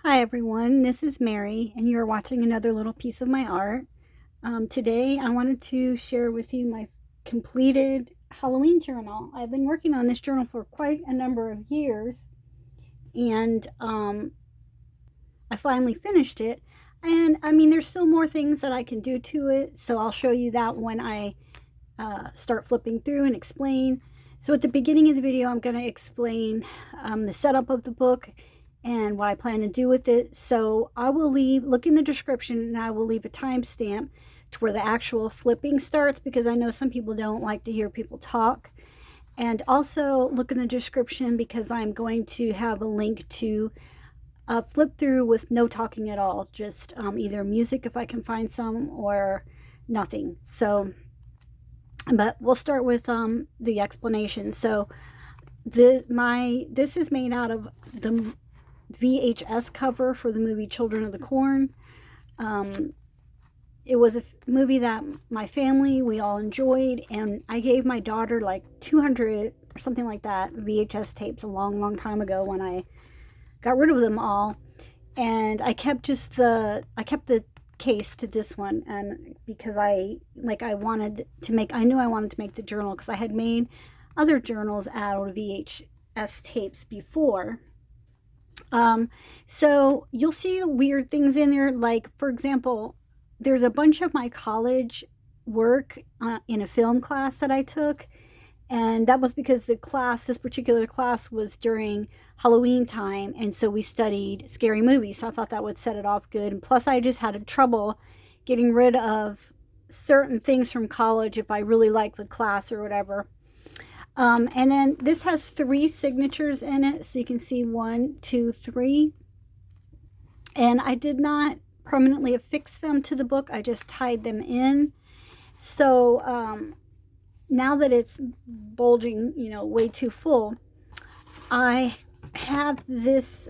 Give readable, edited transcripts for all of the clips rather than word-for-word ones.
Hi everyone, this is Mary, and you're watching another little piece of my art. Today I wanted to share with you my completed Halloween journal. I've been working on this journal for quite a number of years, and I finally finished it. And I mean, there's still more things that I can do to it, so I'll show you that when I start flipping through and explain. So at the beginning of the video, I'm going to explain the setup of the book and what I plan to do with it. So I will look in the description, and I will leave a timestamp to where the actual flipping starts, because I know some people don't like to hear people talk. And also look in the description because I'm going to have a link to flip through with no talking at all, just either music if I can find some, or nothing. So but we'll start with the explanation. So this is made out of the VHS cover for the movie Children of the Corn. It was a movie that my family, we all enjoyed, and I gave my daughter like 200 or something like that VHS tapes a long time ago when I got rid of them all. And I kept the case to this one, and because I wanted to make, I knew I wanted to make the journal because I had made other journals out of VHS tapes before. So you'll see weird things in there, like for example, there's a bunch of my college work in a film class that I took, and that was because this particular class was during Halloween time, and so we studied scary movies, so I thought that would set it off good. And plus I just had trouble getting rid of certain things from college if I really liked the class or whatever. And then this has 3 signatures in it, so you can see 1, 2, 3. And I did not permanently affix them to the book, I just tied them in. So now that it's bulging, way too full, I have this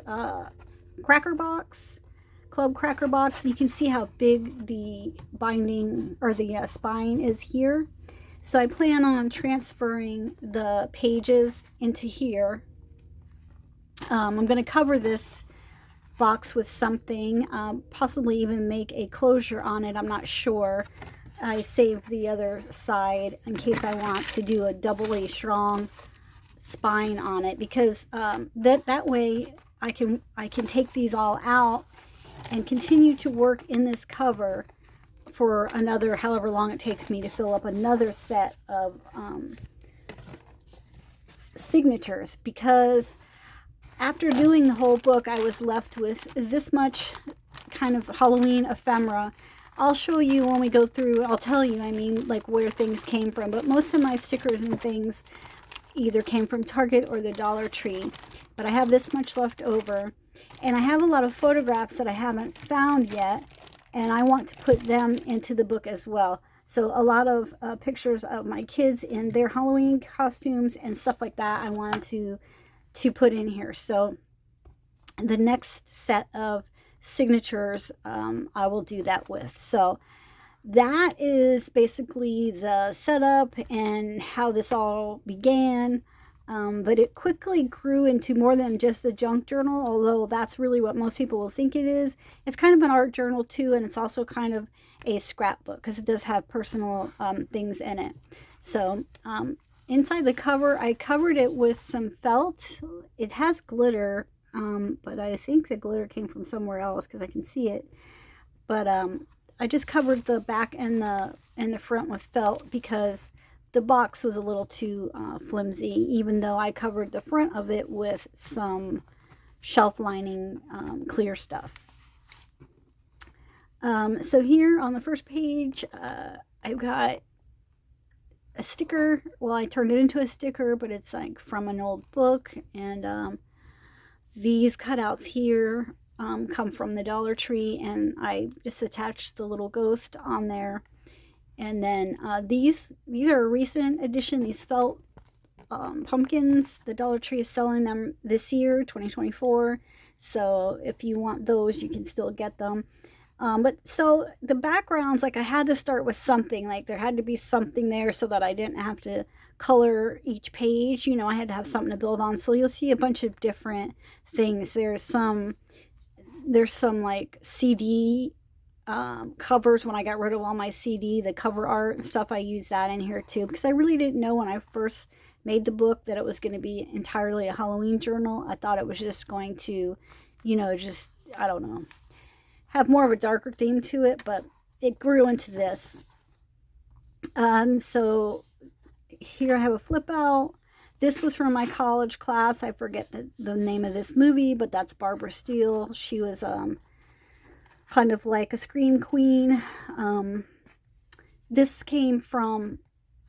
cracker box, club cracker box. You can see how big the binding or the spine is here. So I plan on transferring the pages into here. I'm going to cover this box with something, possibly even make a closure on it. I'm not sure. I saved the other side in case I want to do a doubly strong spine on it, because that way I can take these all out and continue to work in this cover for another however long it takes me to fill up another set of signatures, because after doing the whole book I was left with this much kind of Halloween ephemera. I'll show you when we go through, I'll tell you, like where things came from, but most of my stickers and things either came from Target or the Dollar Tree. But I have this much left over, and I have a lot of photographs that I haven't found yet, and I want to put them into the book as well. So a lot of pictures of my kids in their Halloween costumes and stuff like that I wanted to put in here. So the next set of signatures I will do that with. So that is basically the setup and how this all began. But it quickly grew into more than just a junk journal, although that's really what most people will think it is. It's kind of an art journal too, and it's also kind of a scrapbook because it does have personal things in it. So inside the cover, I covered it with some felt. It has glitter, but I think the glitter came from somewhere else because I can see it. But I just covered the back and the front with felt because the box was a little too flimsy, even though I covered the front of it with some shelf lining clear stuff. So here on the first page, I've got a sticker. Well, I turned it into a sticker, but it's like from an old book. And these cutouts here come from the Dollar Tree, and I just attached the little ghost on there. And then these are a recent addition. These felt pumpkins. The Dollar Tree is selling them this year, 2024. So if you want those, you can still get them. But so the backgrounds, like I had to start with something. Like there had to be something there so that I didn't have to color each page. I had to have something to build on. So you'll see a bunch of different things. There's some There's some like CD covers. When I got rid of all my CD, the cover art and stuff, I use that in here too, because I really didn't know when I first made the book that it was going to be entirely a Halloween journal. I thought it was just going to, just, I don't know, have more of a darker theme to it, but it grew into this. So here I have a flip out. This was from my college class. I forget the name of this movie, but that's Barbara Steele. She was kind of like a scream queen. This came from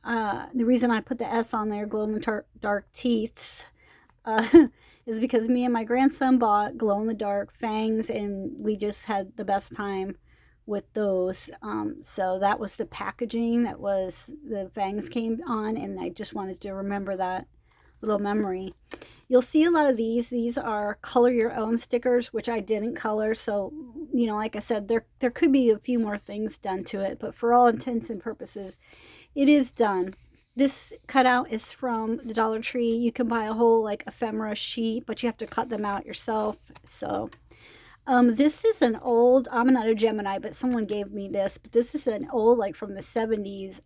the reason I put the S on there, glow in the dark teeths, is because me and my grandson bought glow in the dark fangs, and we just had the best time with those. So that was the packaging that was the fangs came on, and I just wanted to remember that little memory. You'll see a lot of these. These are color your own stickers, which I didn't color. So, like I said, there could be a few more things done to it, but for all intents and purposes, it is done. This cutout is from the Dollar Tree. You can buy a whole like ephemera sheet, but you have to cut them out yourself. So, this is an old, I'm not a Gemini, but someone gave me this, but this is an old, like from the 70s,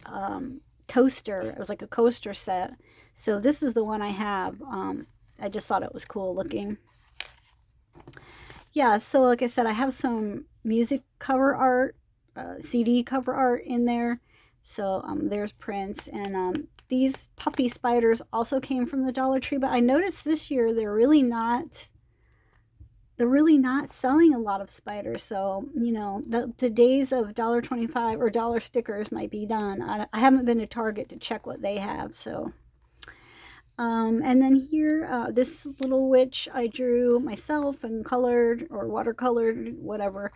coaster. It was like a coaster set. So this is the one I have. I just thought it was cool looking. Yeah, so like I said, I have some music cover art, CD cover art in there. So there's Prince, and these puppy spiders also came from the Dollar Tree, but I noticed this year they're really not selling a lot of spiders. So, the days of $1.25 or dollar stickers might be done. I haven't been to Target to check what they have, so. And then here, this little witch I drew myself and colored or watercolored, whatever,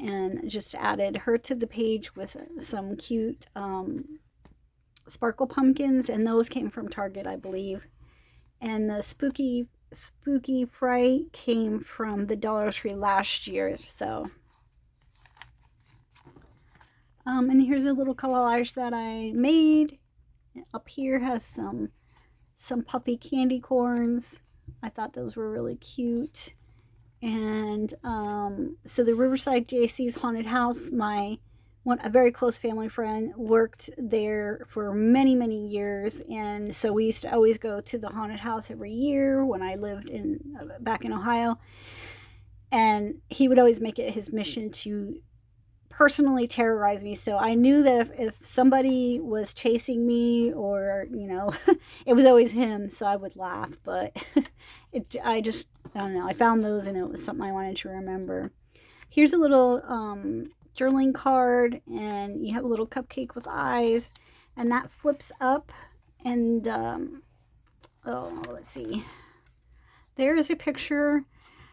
and just added her to the page with some cute sparkle pumpkins, and those came from Target, I believe. And the spooky fright came from the Dollar Tree last year. So and here's a little collage that I made. Up here has some puppy candy corns. I thought those were really cute. And so the Riverside JC's haunted house, a very close family friend worked there for many, many years, and so we used to always go to the haunted house every year when I lived back in Ohio, and he would always make it his mission to personally terrorize me. So I knew that if somebody was chasing me, or it was always him, so I would laugh. But I don't know, I found those and it was something I wanted to remember. Here's a little journaling card, and you have a little cupcake with eyes, and that flips up, and let's see, there's a picture.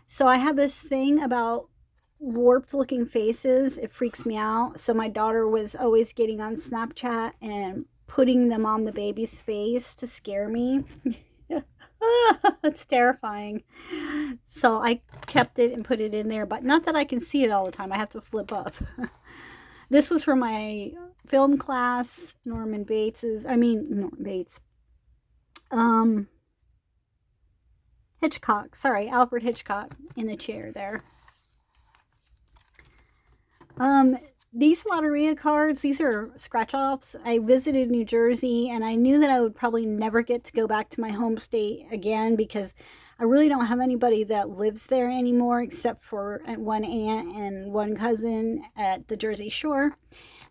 So I have this thing about warped looking faces. It freaks me out. So my daughter was always getting on Snapchat and putting them on the baby's face to scare me. It's terrifying. So I kept it and put it in there, but not that I can see it all the time. I have to flip up. This was for my film class, Norman Bates. Hitchcock. Sorry, Alfred Hitchcock in the chair there. These Lotteria cards, these are scratch-offs. I visited New Jersey, and I knew that I would probably never get to go back to my home state again, because I really don't have anybody that lives there anymore except for one aunt and one cousin at the Jersey Shore.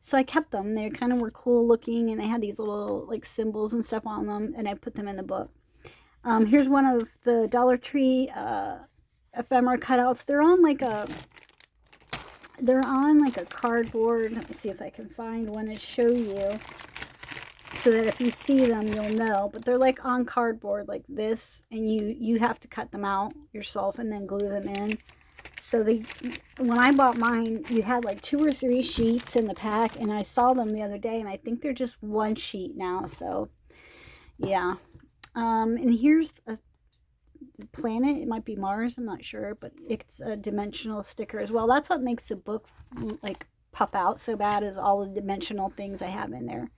So I kept them. They kind of were cool looking, and they had these little like symbols and stuff on them, and I put them in the book. Here's one of the Dollar Tree ephemera cutouts. They're on like a cardboard. Let me see if I can find one to show you, so that if you see them, you'll know. But they're like on cardboard like this, and you have to cut them out yourself and then glue them in. So when I bought mine, you had like 2 or 3 sheets in the pack, and I saw them the other day, and I think they're just 1 sheet now. So yeah. And here's a planet. It might be Mars, I'm not sure, but it's a dimensional sticker as well. That's what makes the book like pop out so bad, is all the dimensional things I have in there.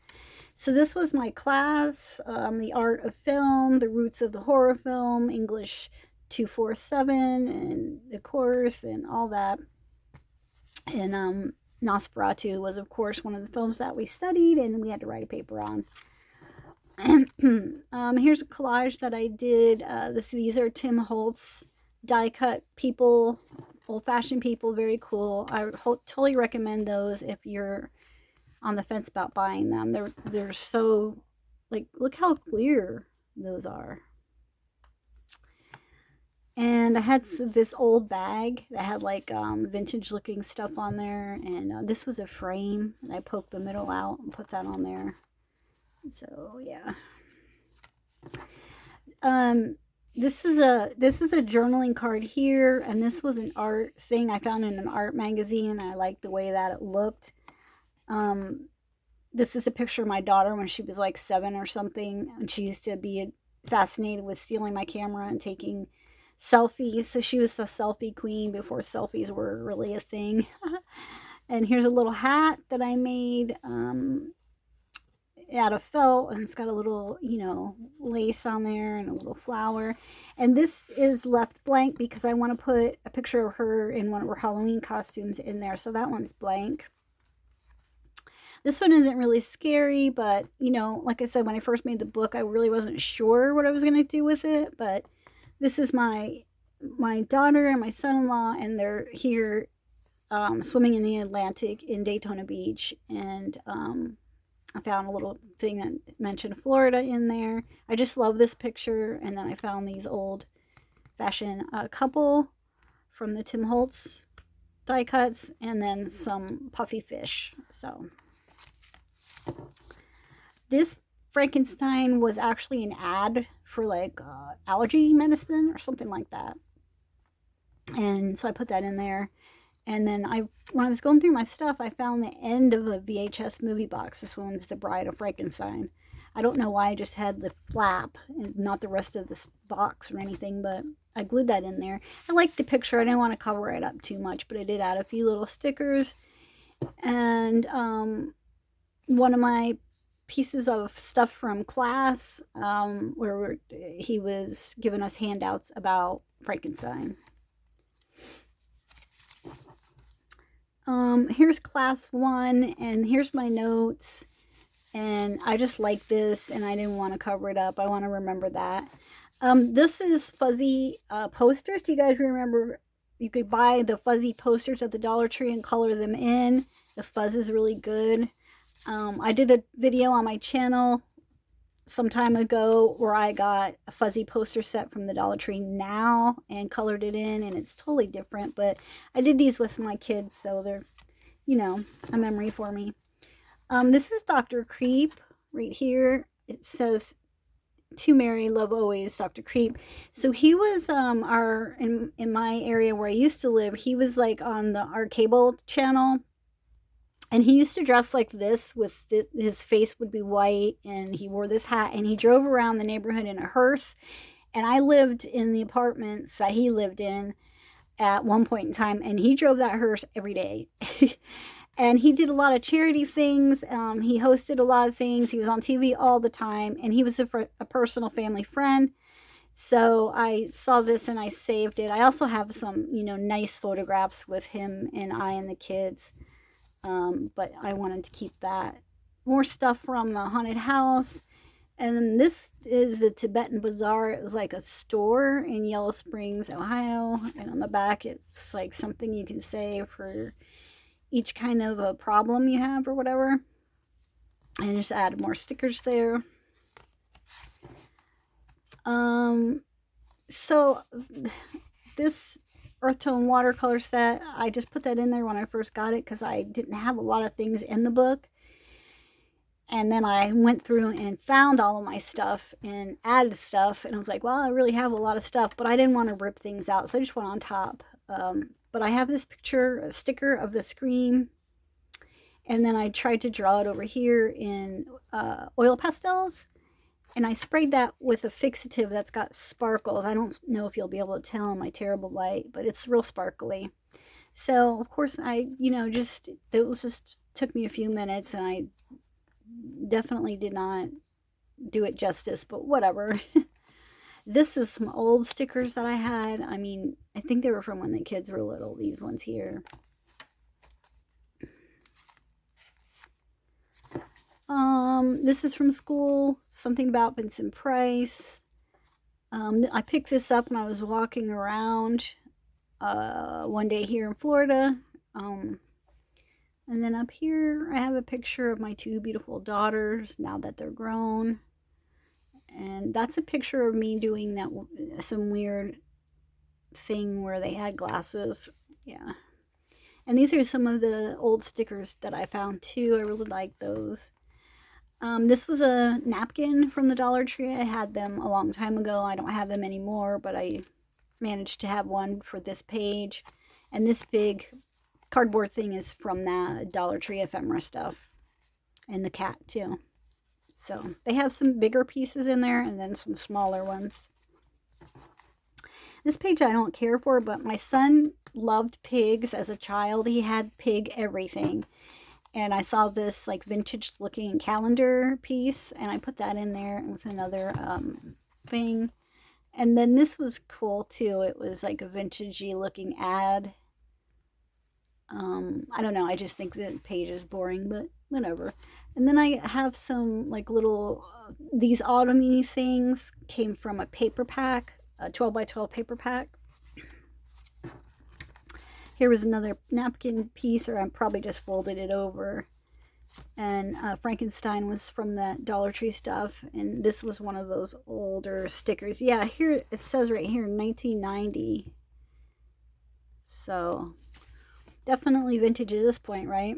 So this was my class, the art of film, the roots of the horror film, English 247 and the course and all that. And Nosferatu was, of course, one of the films that we studied and we had to write a paper on. Here's a collage that I did. These are Tim Holtz die cut people, old-fashioned people, very cool. I totally recommend those if you're on the fence about buying them. They're so, like, look how clear those are. And I had this old bag that had like vintage looking stuff on there, and this was a frame, and I poked the middle out and put that on there. So yeah. This is a journaling card here, and this was an art thing I found in an art magazine. I liked the way that it looked. This is a picture of my daughter when she was like 7 or something, and she used to be fascinated with stealing my camera and taking selfies. So she was the selfie queen before selfies were really a thing. And here's a little hat that I made out of felt, and it's got a little, lace on there and a little flower. And this is left blank because I want to put a picture of her in one of her Halloween costumes in there. So that one's blank. This one isn't really scary, but, like I said, when I first made the book, I really wasn't sure what I was going to do with it. But this is my daughter and my son-in-law, and they're here swimming in the Atlantic in Daytona Beach. And I found a little thing that mentioned Florida in there. I just love this picture. And then I found these old-fashioned couple from the Tim Holtz die cuts, and then some puffy fish. So this Frankenstein was actually an ad for like allergy medicine or something like that. And so I put that in there. And then when I was going through my stuff, I found the end of a VHS movie box. This one's The Bride of Frankenstein. I don't know why I just had the flap and not the rest of this box or anything, but I glued that in there. I liked the picture. I didn't want to cover it up too much, but I did add a few little stickers. And one of my pieces of stuff from class where he was giving us handouts about Frankenstein. Here's class 1, and here's my notes. And I just like this, and I didn't want to cover it up. I want to remember that. This is fuzzy posters. Do you guys remember? You could buy the fuzzy posters at the Dollar Tree and color them in. The fuzz is really good. I did a video on my channel some time ago where I got a fuzzy poster set from the Dollar Tree now and colored it in, and it's totally different, but I did these with my kids, so they're, a memory for me. This is Dr. Creep right here. It says, "To Mary, love always, Dr. Creep." So he was in my area where I used to live, he was like on our cable channel. And he used to dress like this with his face would be white, and he wore this hat, and he drove around the neighborhood in a hearse. And I lived in the apartments that he lived in at one point in time, and he drove that hearse every day. And he did a lot of charity things. He hosted a lot of things. He was on TV all the time, and he was a personal family friend. So I saw this and I saved it. I also have some, nice photographs with him and I and the kids. But I wanted to keep that. More stuff from the haunted house. And then this is the Tibetan Bazaar. It was like a store in Yellow Springs, Ohio. And on the back, it's like something you can say for each kind of a problem you have or whatever. And just add more stickers there. So this earth tone watercolor set, I just put that in there when I first got it because I didn't have a lot of things in the book. And then I went through and found all of my stuff and added stuff, and I was like, well, I really have a lot of stuff, but I didn't want to rip things out, so I just went on top. But I have this picture, a sticker of the Scream, and then I tried to draw it over here in oil pastels. And I sprayed that with a fixative that's got sparkles. I don't know if you'll be able to tell in my terrible light, but it's real sparkly. So, of course, it took me a few minutes, and I definitely did not do it justice, but whatever. This is some old stickers that I had. I mean, I think they were from when the kids were little, these ones here. This is from school, something about Vincent Price. I picked this up when I was walking around one day here in Florida. And then up here, I have a picture of my two beautiful daughters now that they're grown. And that's a picture of me doing that some weird thing where they had glasses. Yeah. And these are some of the old stickers that I found too. I really like those. This was a napkin from the Dollar Tree. I had them a long time ago. I don't have them anymore, but I managed to have one for this page. And this big cardboard thing is from that Dollar Tree ephemera stuff. And the cat too. So they have some bigger pieces in there and then some smaller ones. This page I don't care for, but my son loved pigs as a child. He had pig everything. And I saw this like vintage looking calendar piece and I put that in there with another thing. And then this was cool too. It was like a vintagey looking ad. I don't know. I just think the page is boring, but whatever. And then I have some like little, these autumny things came from a paper pack, a 12 by 12 paper pack. Here was another napkin piece, or I probably just folded it over. And Frankenstein was from that Dollar Tree stuff. And this was one of those older stickers. Yeah, here it says right here, 1990. So definitely vintage at this point, right?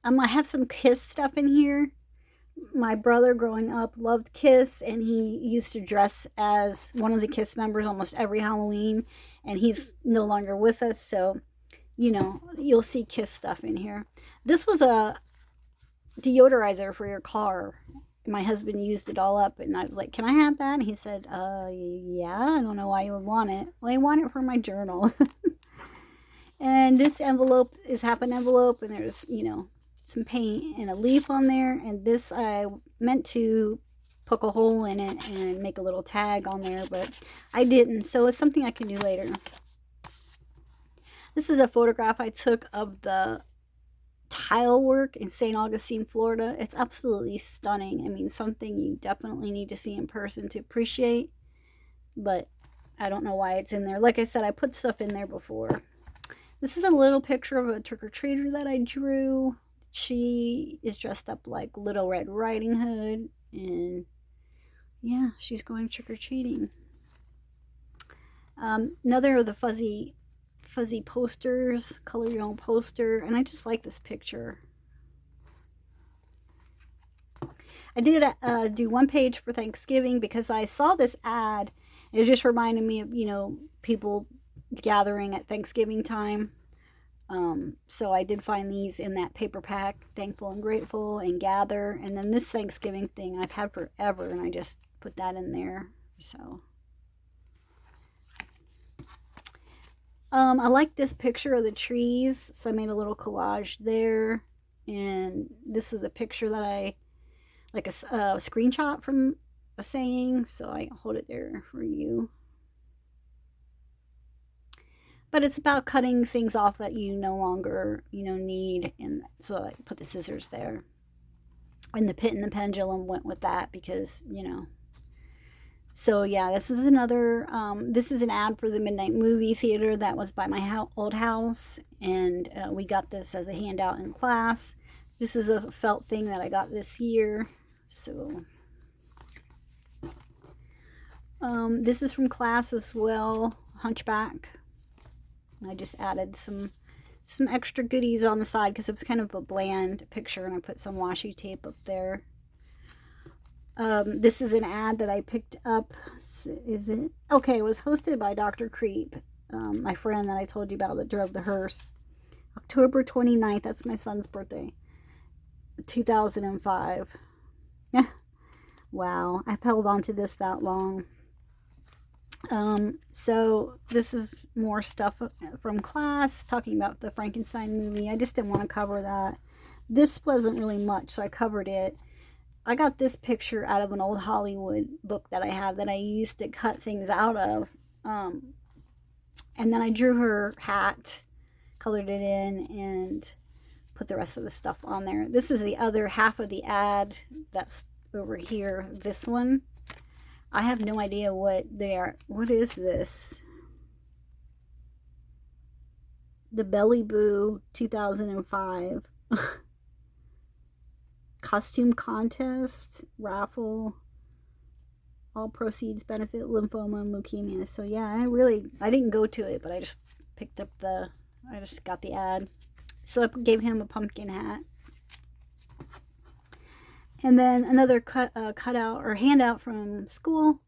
I have some Kiss stuff in here. My brother growing up loved Kiss, and he used to dress as one of the Kiss members almost every Halloween, and he's no longer with us, so you know, you'll see Kiss stuff in here. This was a deodorizer for your car. My husband used it all up, and I was like, can I have that? And he said, yeah, I don't know why you would want it. Well, I want it for my journal. And this envelope is half an envelope, and there's, you know, some paint and a leaf on there. And this I meant to poke a hole in it and make a little tag on there, but I didn't, so it's something I can do later. This is a photograph I took of the tile work in St. Augustine, Florida. It's absolutely stunning. I mean, something you definitely need to see in person to appreciate, but I don't know why it's in there. Like I said, I put stuff in there before. This is a little picture of a trick-or-treater that I drew. She is dressed up like Little Red Riding Hood, and yeah, she's going trick-or-treating. Another of the fuzzy posters, color your own poster, and I just like this picture. I did do one page for Thanksgiving because I saw this ad. It just reminded me of, you know, people gathering at Thanksgiving time. So I did find these in that paper pack, Thankful and Grateful and Gather. And then this Thanksgiving thing I've had forever, and I just put that in there. So I like this picture of the trees, so I made a little collage there. And this was a picture that I, like a screenshot from a saying, so I hold it there for you. But it's about cutting things off that you no longer, you know, need. And so I put the scissors there. And the Pit and the Pendulum went with that because, you know. So yeah, this is another, this is an ad for the Midnight Movie Theater that was by my old house. And we got this as a handout in class. This is a felt thing that I got this year. So this is from class as well, Hunchback. I just added some extra goodies on the side because it was kind of a bland picture, and I put some washi tape up there. This is an ad that I picked up. Is it? Okay, it was hosted by Dr. Creep, my friend that I told you about that drove the hearse. October 29th, that's my son's birthday, 2005. Yeah. Wow, I've held on to this that long. So this is more stuff from class talking about the Frankenstein movie. I just didn't want to cover that. This wasn't really much, so I covered it. I got this picture out of an old Hollywood book that I have that I used to cut things out of. Um, and then I drew her hat, colored it in, and put the rest of the stuff on there. This is the other half of the ad that's over here. This one, I have no idea what they are. What is this? The Belly Boo 2005 costume contest raffle. All proceeds benefit lymphoma and leukemia. So yeah, I didn't go to it, but I just I just got the ad. So I gave him a pumpkin hat. And then another cutout or handout from school.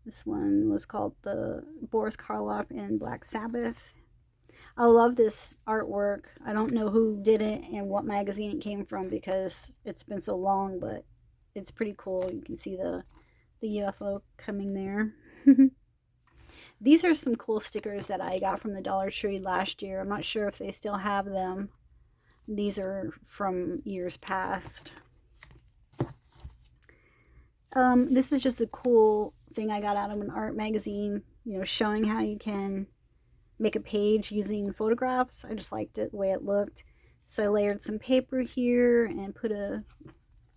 This one was called the Boris Karloff and Black Sabbath. I love this artwork. I don't know who did it and what magazine it came from because it's been so long, but it's pretty cool. You can see the UFO coming there. These are some cool stickers that I got from the Dollar Tree last year. I'm not sure if they still have them. These are from years past. This is just a cool thing I got out of an art magazine, showing how you can make a page using photographs. I just liked it the way it looked. So I layered some paper here and put a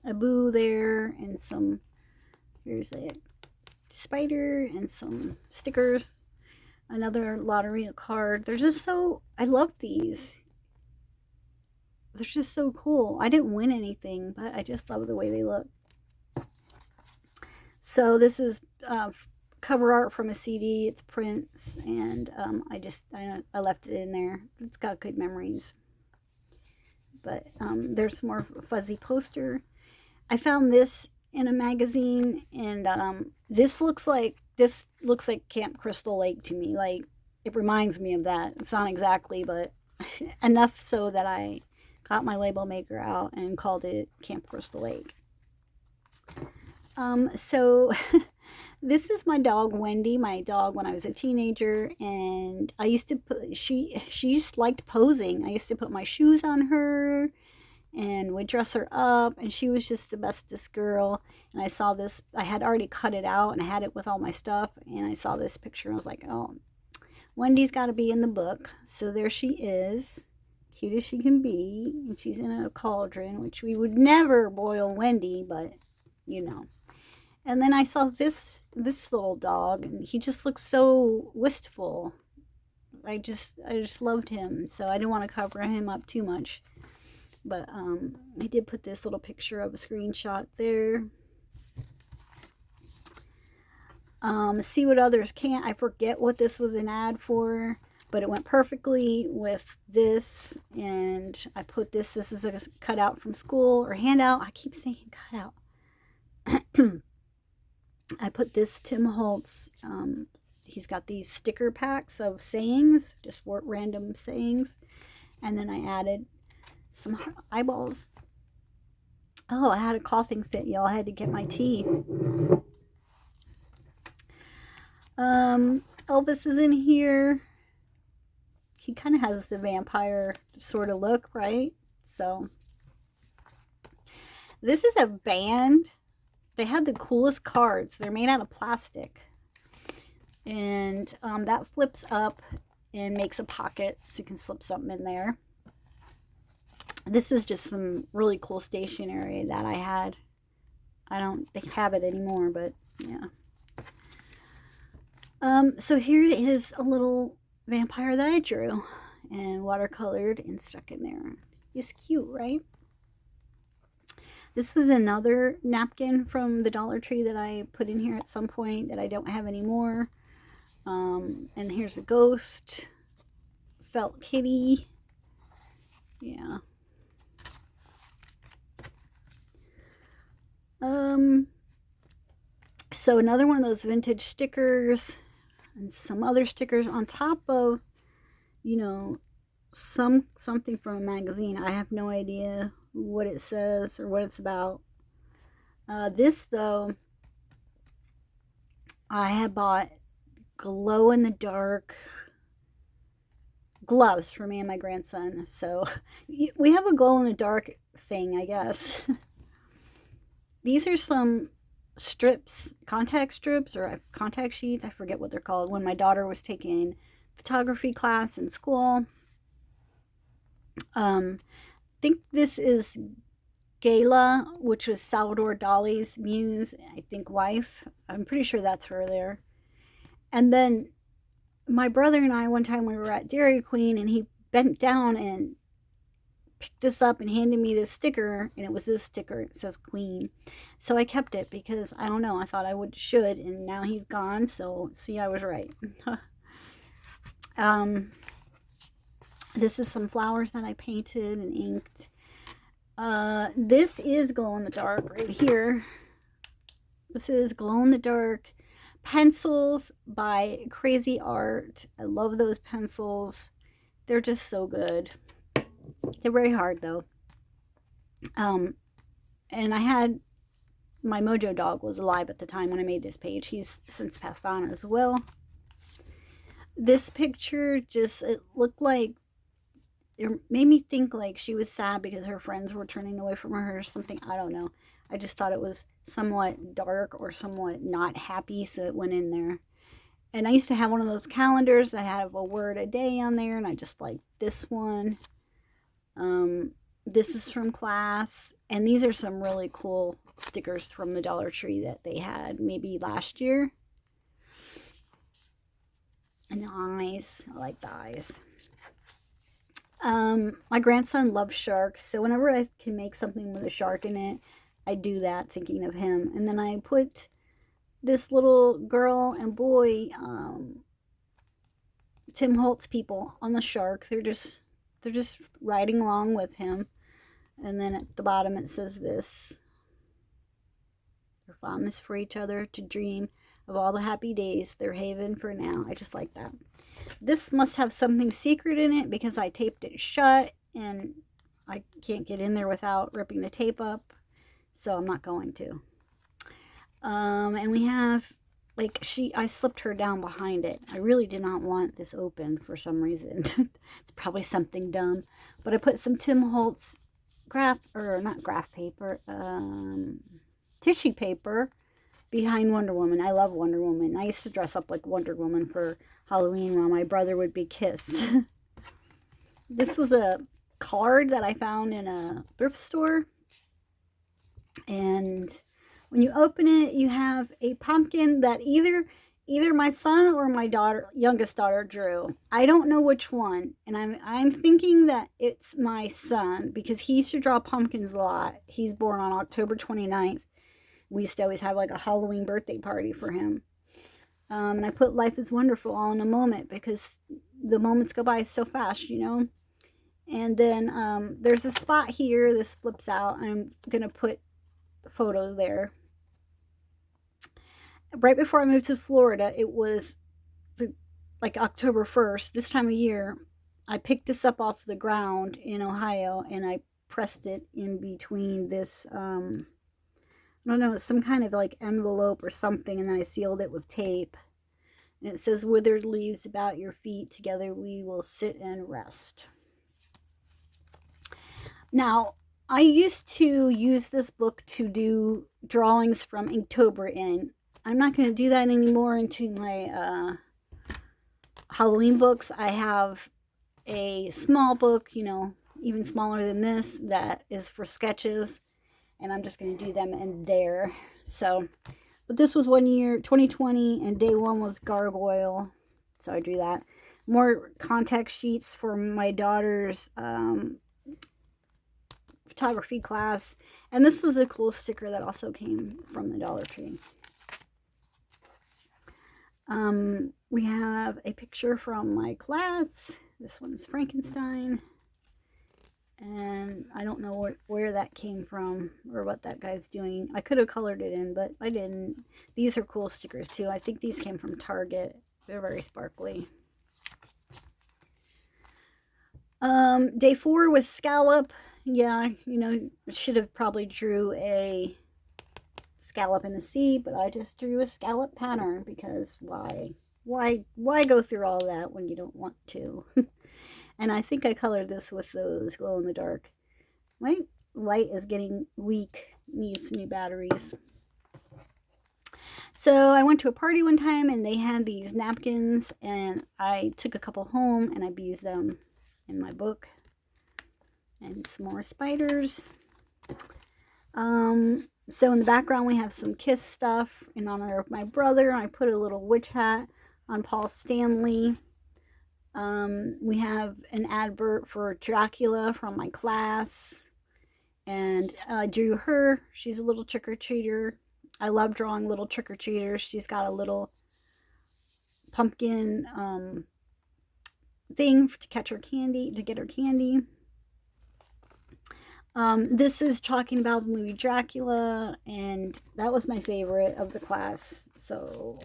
boo there and some, here's a spider and some stickers. Another Lotteria card. They're just so, I love these. They're just so cool. I didn't win anything, but I just love the way they look. So this is cover art from a CD. It's Prince, and I left it in there. It's got good memories. But there's some more fuzzy poster. I found this in a magazine, and this looks like Camp Crystal Lake to me. Like, it reminds me of that. It's not exactly, but enough so that I got my label maker out and called it Camp Crystal Lake. So this is my dog Wendy, my dog when I was a teenager, and I used to put, she just liked posing. I used to put my shoes on her and would dress her up, and she was just the bestest girl. And I saw this, I had already cut it out and I had it with all my stuff, and I saw this picture and I was like, oh, Wendy's got to be in the book. So there she is, cute as she can be, and she's in a cauldron, which we would never boil Wendy, but And then I saw this little dog, and he just looked so wistful. I just loved him, so I didn't want to cover him up too much. But I did put this little picture of a screenshot there. See what others can't. I forget what this was an ad for, but it went perfectly with this. And I put this is a cutout from school or handout. I keep saying cutout. I put this Tim Holtz. He's got these sticker packs of sayings, just random sayings. And then I added some eyeballs. Oh, I had a coughing fit, y'all. I had to get my tea. Elvis is in here. He kind of has the vampire sort of look, right? So this is a band. They had the coolest cards. They're made out of plastic. And that flips up and makes a pocket so you can slip something in there. This is just some really cool stationery that I had. I don't have it anymore, but yeah. So here is a little vampire that I drew and watercolored and stuck in there. He's cute, right? This was another napkin from the Dollar Tree that I put in here at some point that I don't have anymore. And here's a ghost. Felt kitty. Yeah. So another one of those vintage stickers and some other stickers on top of, something from a magazine. I have no idea what it says or what it's about. This though, I had bought glow in the dark gloves for me and my grandson. So we have a glow in the dark thing, I guess. these are some strips, contact strips or contact sheets. I forget what they're called. When my daughter was taking photography class in school. I think this is Gala, which was Salvador Dali's muse, I think wife. I'm pretty sure that's her there. And then my brother and I, one time we were at Dairy Queen, and he bent down and picked this up and handed me this sticker, and it was this sticker. It says Queen. So I kept it because, I don't know, I thought I should, and now he's gone, so see, I was right. This is some flowers that I painted and inked. This is glow in the dark right here. This is glow in the dark pencils by Crazy Art. I love those pencils. They're just so good. They're very hard though. And I had, my Mojo dog was alive at the time when I made this page. He's since passed on as well. This picture just, it looked like, it made me think like she was sad because her friends were turning away from her or something. I don't know. I just thought it was somewhat dark or somewhat not happy, so it went in there. And I used to have one of those calendars that had a word a day on there, and I just liked this one. This is from class, and these are some really cool stickers from the Dollar Tree that they had maybe last year. And the eyes, I like the eyes. My grandson loves sharks, so whenever I can make something with a shark in it, I do that thinking of him. And then I put this little girl and boy, Tim Holtz people on the shark. They're just riding along with him. And then at the bottom it says this: their fondness for each other, to dream of all the happy days, their haven for now. I just like that. This must have something secret in it because I taped it shut and I can't get in there without ripping the tape up, so I'm not going to. And we have, like, I slipped her down behind it. I really did not want this open for some reason. It's probably something dumb, but I put some Tim Holtz tissue paper behind Wonder Woman. I love Wonder Woman. I used to dress up like Wonder Woman for Halloween while my brother would be Kiss. This was a card that I found in a thrift store. And when you open it, you have a pumpkin that either my son or my youngest daughter drew. I don't know which one. And I'm thinking that it's my son because he used to draw pumpkins a lot. He's born on October 29th. We used to always have like a Halloween birthday party for him. And I put Life is Wonderful all in a moment because the moments go by so fast, you know. And then there's a spot here. This flips out. I'm going to put the photo there. Right before I moved to Florida, it was like October 1st, this time of year. I picked this up off the ground in Ohio and I pressed it in between this... I don't know, it's some kind of like envelope or something, and then I sealed it with tape. And it says, withered leaves about your feet, together we will sit and rest. Now, I used to use this book to do drawings from Inktober in. I'm not going to do that anymore into my Halloween books. I have a small book, you know, even smaller than this, that is for sketches. And I'm just going to do them in there. So, but this was 1 year, 2020, and day one was Gargoyle. So I drew that. More contact sheets for my daughter's photography class. And this was a cool sticker that also came from the Dollar Tree. We have a picture from my class. This one's Frankenstein. And I don't know where that came from or what that guy's doing. I could have colored it in, but I didn't. These are cool stickers too. I think these came from Target. They're very sparkly. Day 4 was scallop. Yeah, you know, I should have probably drew a scallop in the sea, but I just drew a scallop pattern because why go through all that when you don't want to? And I think I colored this with those glow in the dark. light is getting weak, needs new batteries. So I went to a party one time and they had these napkins, and I took a couple home and I've used them in my book. And some more spiders. So in the background we have some Kiss stuff in honor of my brother. I put a little witch hat on Paul Stanley. We have an advert for Dracula from my class. And I drew her. She's a little trick-or-treater. I love drawing little trick-or-treaters. She's got a little pumpkin thing to catch her candy, to get her candy. This is talking about the movie Dracula, and that was my favorite of the class, so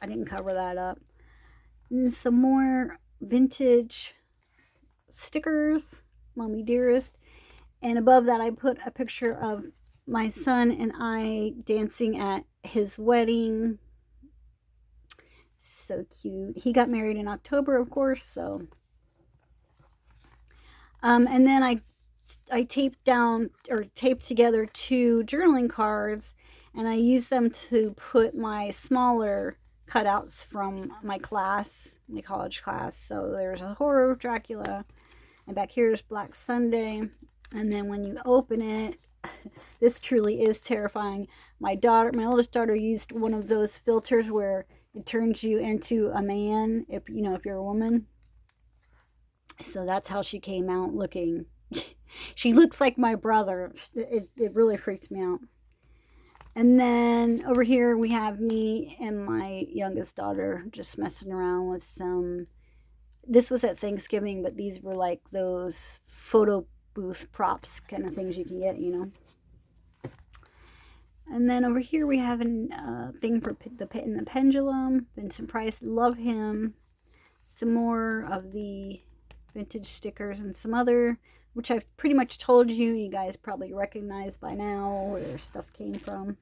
I didn't cover that up. And some more vintage stickers, Mommy Dearest. And above that, I put a picture of my son and I dancing at his wedding. So cute. He got married in October, of course, so. And then I taped down or taped together 2 journaling cards, and I used them to put my smaller cutouts from my class, my college class. So there's a horror of Dracula, and back here is Black Sunday. And then when you open it, this truly is terrifying. My oldest daughter, used one of those filters where it turns you into a man if you're a woman. So that's how she came out looking. She looks like my brother. It really freaked me out. And then over here we have me and my youngest daughter just messing around with some. This was at Thanksgiving, but these were like those photo booth props kind of things you can get, And then over here we have a thing for the Pit and the Pendulum. Vincent Price, love him. Some more of the vintage stickers and some other, which I've pretty much told you. You guys probably recognize by now where their stuff came from.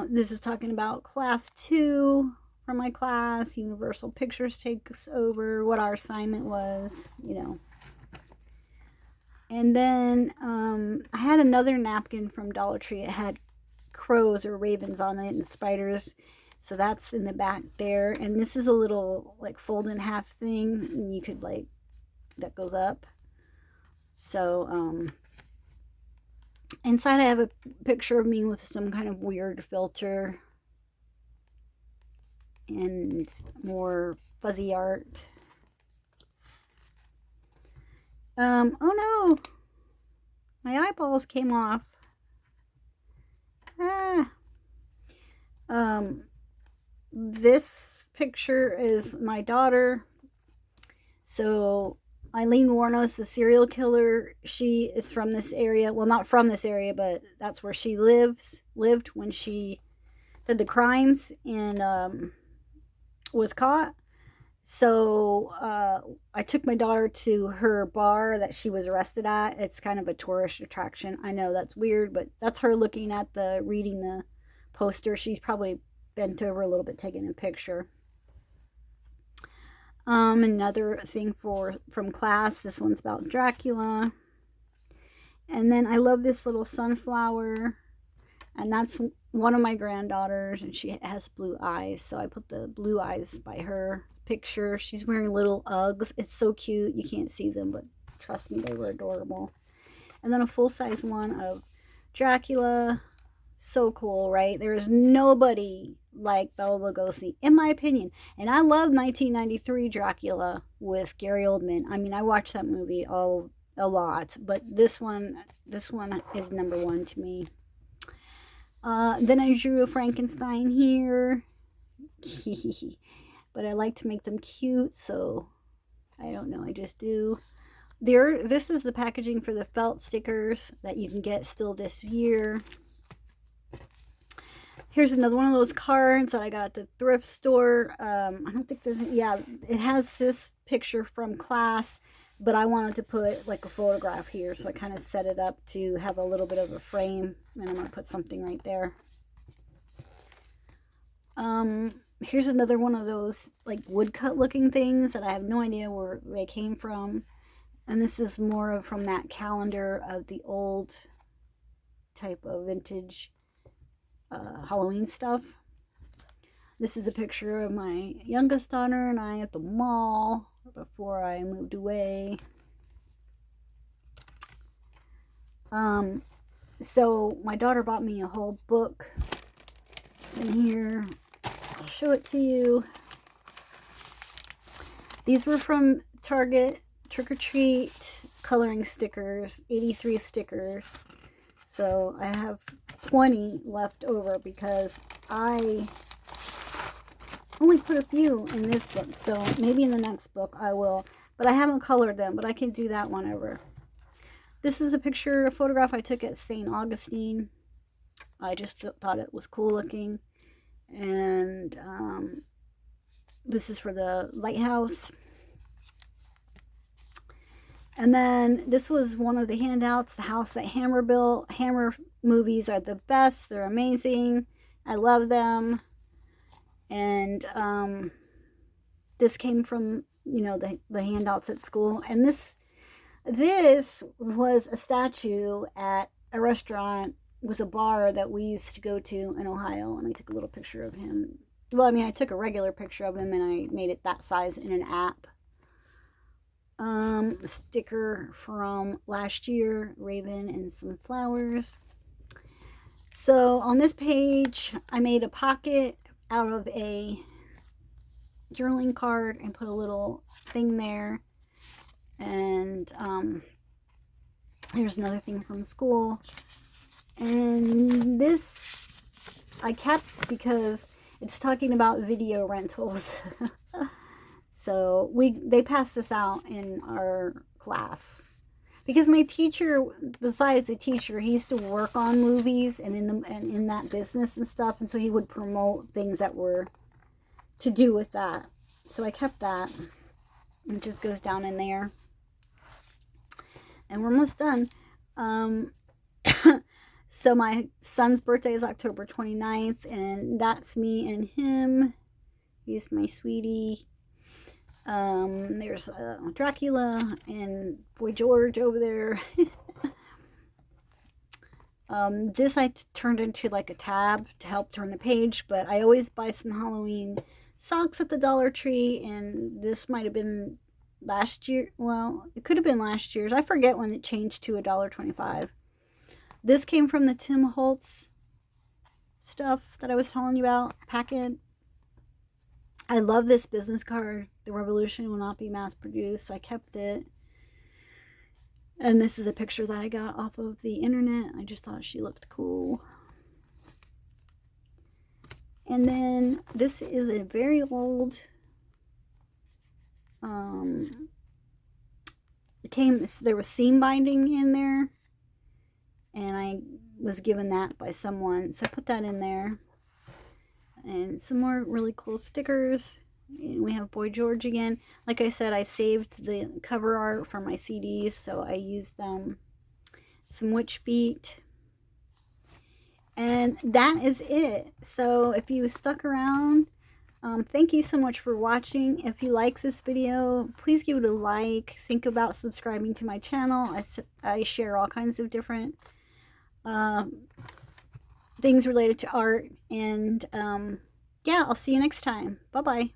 This is talking about class 2 from my class. Universal Pictures takes over, what our assignment was, And then I had another napkin from Dollar Tree. It had crows or ravens on it and spiders. So that's in the back there. And this is a little like fold in half thing. And you could that goes up. So inside I have a picture of me with some kind of weird filter. And more fuzzy art. Oh no! My eyeballs came off. This picture is my daughter. So Eileen Wuornos, the serial killer, she is from this area. Well, not from this area, but that's where she lived when she did the crimes and was caught. So I took my daughter to her bar that she was arrested at. It's kind of a tourist attraction. I know that's weird, but that's her looking at reading the poster. She's probably bent over a little bit taking a picture. Another thing from class. This one's about Dracula. And then I love this little sunflower. And that's one of my granddaughters, and she has blue eyes. So I put the blue eyes by her picture. She's wearing little Uggs. It's so cute. You can't see them, but trust me, they were adorable. And then a full-size one of Dracula. So cool, right? There's nobody like Bela Lugosi, in my opinion. And I love 1993 Dracula with Gary Oldman. I mean, I watched that movie a lot, but this one is number 1 to me. Then I drew a Frankenstein here. But I like to make them cute, so I don't know, I just do. This is the packaging for the felt stickers that you can get still this year. Here's another one of those cards that I got at the thrift store. I don't think it has this picture from class, but I wanted to put like a photograph here, so I kind of set it up to have a little bit of a frame, and I'm going to put something right there. Here's another one of those like woodcut looking things that I have no idea where they came from. And this is more of from that calendar of the old type of vintage Halloween stuff. This is a picture of my youngest daughter and I at the mall before I moved away. So my daughter bought me a whole book. It's in here. I'll show it to you. These were from Target. Trick or Treat coloring stickers, 83 stickers. So I have 20 left over because I only put a few in this book. So maybe in the next book I will, but I haven't colored them, but I can do that whenever. This is a photograph I took at St. Augustine. I just thought it was cool looking. And this is for the lighthouse. And then this was one of the handouts, the house that Hammer built. Hammer movies are the best. They're amazing. I love them. And this came from, you know, the handouts at school. And this was a statue at a restaurant with a bar that we used to go to in Ohio. And I took a little picture of him. Well, I mean, I took a regular picture of him and I made it that size in an app. A sticker from last year, Raven and some flowers. So on this page, I made a pocket out of a journaling card and put a little thing there. And here's another thing from school. And this I kept because it's talking about video rentals. So they passed this out in our class because my teacher, besides a teacher, he used to work on movies and in that business and stuff, and so he would promote things that were to do with that. So I kept that. It just goes down in there, and we're almost done. So my son's birthday is October 29th, and that's me and him. He's my sweetie. There's Dracula and Boy George over there. This I turned into like a tab to help turn the page, but I always buy some Halloween socks at the Dollar Tree, and this might have been last year. Well, it could have been last year's. I forget when it changed to $1.25. This came from the Tim Holtz stuff that I was telling you about, packet. I love this business card. The revolution will not be mass produced. So I kept it. And this is a picture that I got off of the internet. I just thought she looked cool. And then this is a very old, there was seam binding in there. And I was given that by someone. So I put that in there. And some more really cool stickers. And we have Boy George again. Like I said, I saved the cover art for my CDs, so I used them. Some Witch Beat. And that is it. So if you stuck around, thank you so much for watching. If you like this video, please give it a like. Think about subscribing to my channel. I share all kinds of different things related to art. And yeah, I'll see you next time. Bye-bye.